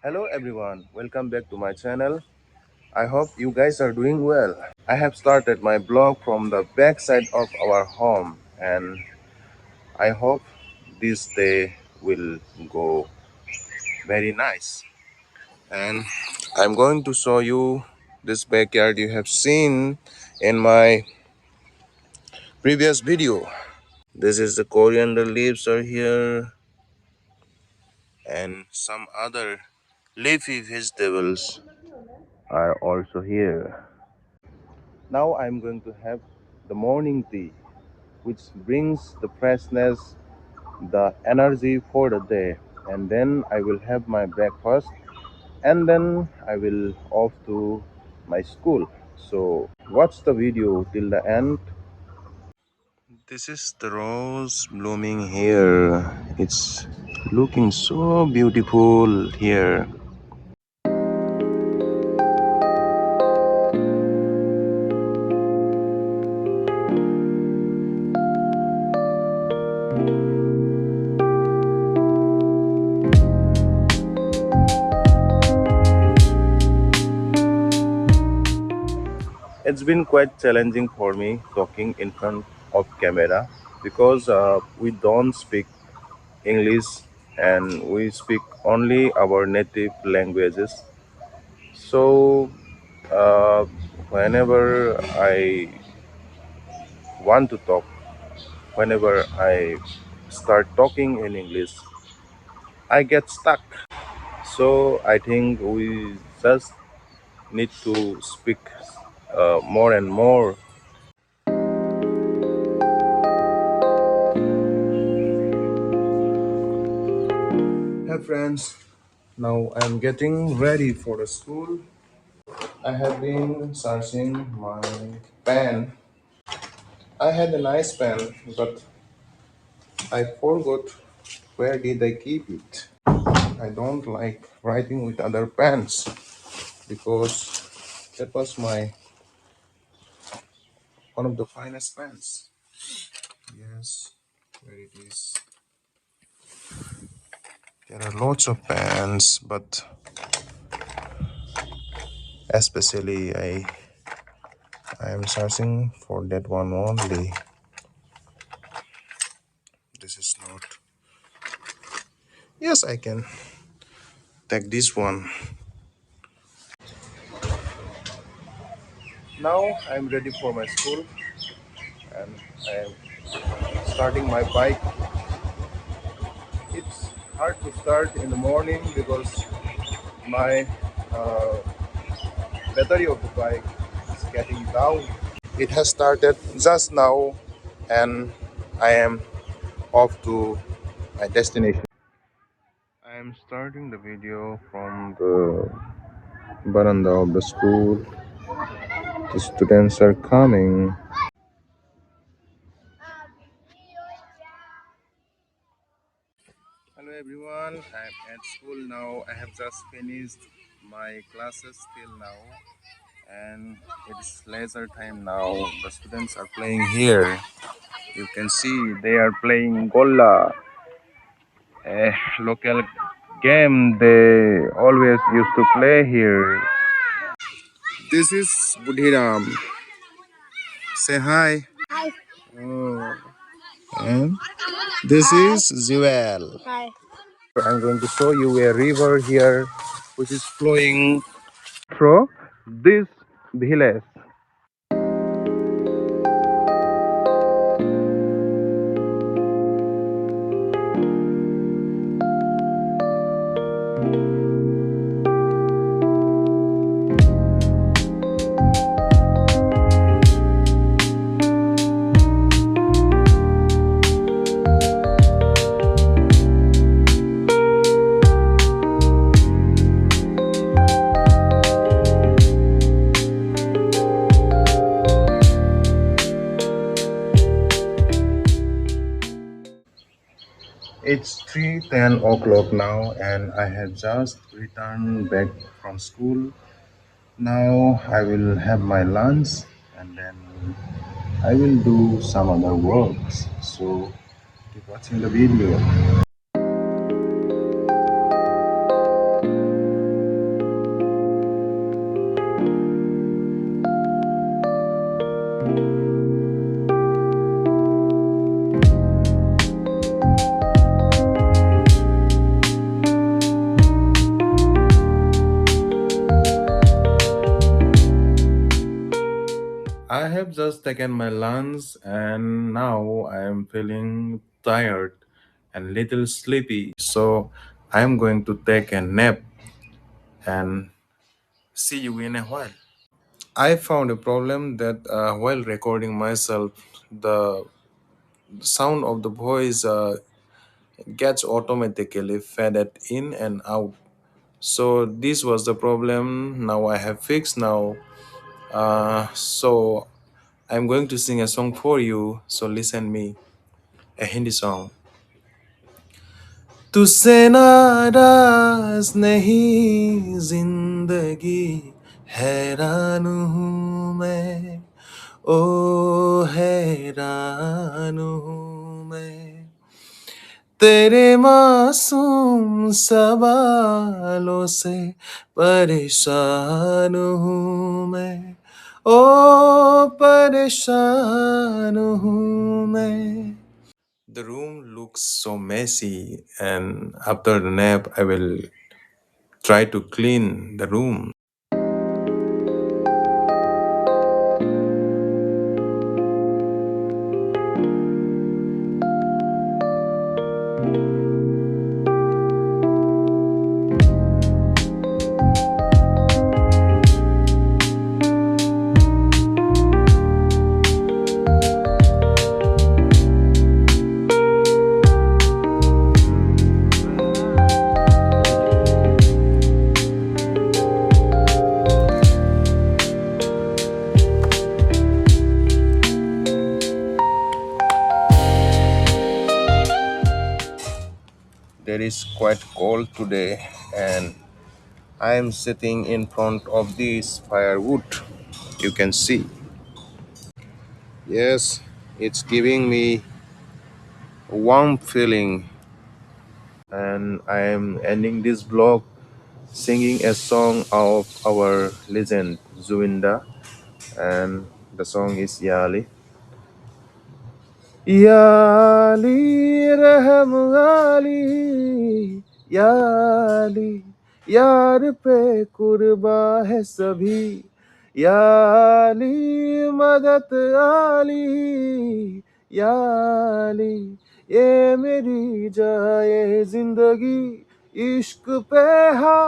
Hello everyone, welcome back to my channel. I hope you guys are doing well. I have started my blog from the backside of our home and I hope this day will go very nice. And I'm going to show you this backyard you have seen in my previous video. This is the coriander leaves are here and some other leafy vegetables are also here. Now I'm going to have the morning tea, which brings the freshness, the energy for the day. And then I will have my breakfast and then I will off to my school. So watch the video till the end. This is the rose blooming here. It's looking so beautiful here. It's been quite challenging for me talking in front of camera because we don't speak English and we speak only our native languages. So uh, whenever I want to talk, whenever I start talking in English, I get stuck. So I think we just need to speak more and more. Hey friends, now I'm getting ready for the school. I have been searching my pen. I had a nice pen, but I forgot where did I keep it. I don't like writing with other pens because that was my one of the finest pens. Yes, where it is. There are lots of pens, but especially I am searching for that one only. This is not. Yes, I can take this one. Now I'm ready for my school and I am starting my bike. It's hard to start in the morning because my uh, battery of the bike is getting down. It has started just now and I am off to my destination. I am starting the video from the veranda of the school. The students are coming. Hello everyone, I'm at school now. I have just finished my classes till now and it's leisure time now. The students are playing here. You can see they are playing Golla, a local game they always used to play here. This is Budhiram. Say hi. Oh. And this is Jewel. Hi. I'm going to show you a river here which is flowing through this village. It's 3:10 o'clock now and I have just returned back from school. Now I will have my lunch and then I will do some other works. So keep watching the video. I have just taken my lunch and now I am feeling tired and little sleepy. So I am going to take a nap and see you in a while. I found a problem that while recording myself, the sound of the voice gets automatically faded in and out. So this was the problem. Now I have fixed now. So I'm going to sing a song for you. So listen me, a Hindi song. तुझसे नाराज नहीं जिंदगी हैरान हूँ मैं ओ हैरान हूँ मैं तेरे मासूम सवालों से परेशान हूँ मैं ओ परेशान हूँ मैं. The room looks so messy, and after the nap, I will try to clean the room. There is quite cold today, and I am sitting in front of this firewood. You can see. Yes, it's giving me a warm feeling, and I am ending this vlog singing a song of our legend Zuinda, and the song is Yali. याली रहम वाली याली यार पे कुर्बा है सभी याली मदद आली याली ये मेरी जाए जिंदगी इश्क पे हा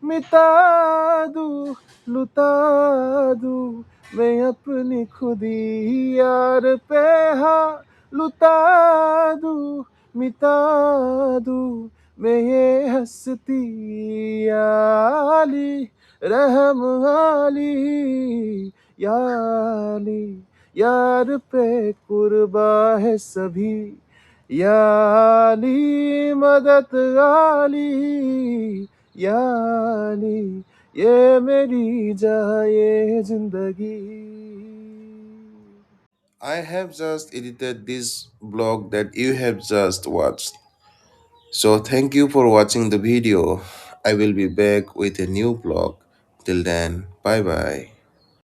मिटा दूँ लुटा दूँ मैं अपनी खुदी यार पे हा लुटा दूँ मिटा दूँ मैं ये हस्ती याली रहम वाली याली यार पे कुर्बा है सभी याली मदद आली याली ये मेरी जाए जिंदगी. I have just edited this blog that you have just watched. So thank you for watching the video. I will be back with a new blog. Till then, bye bye.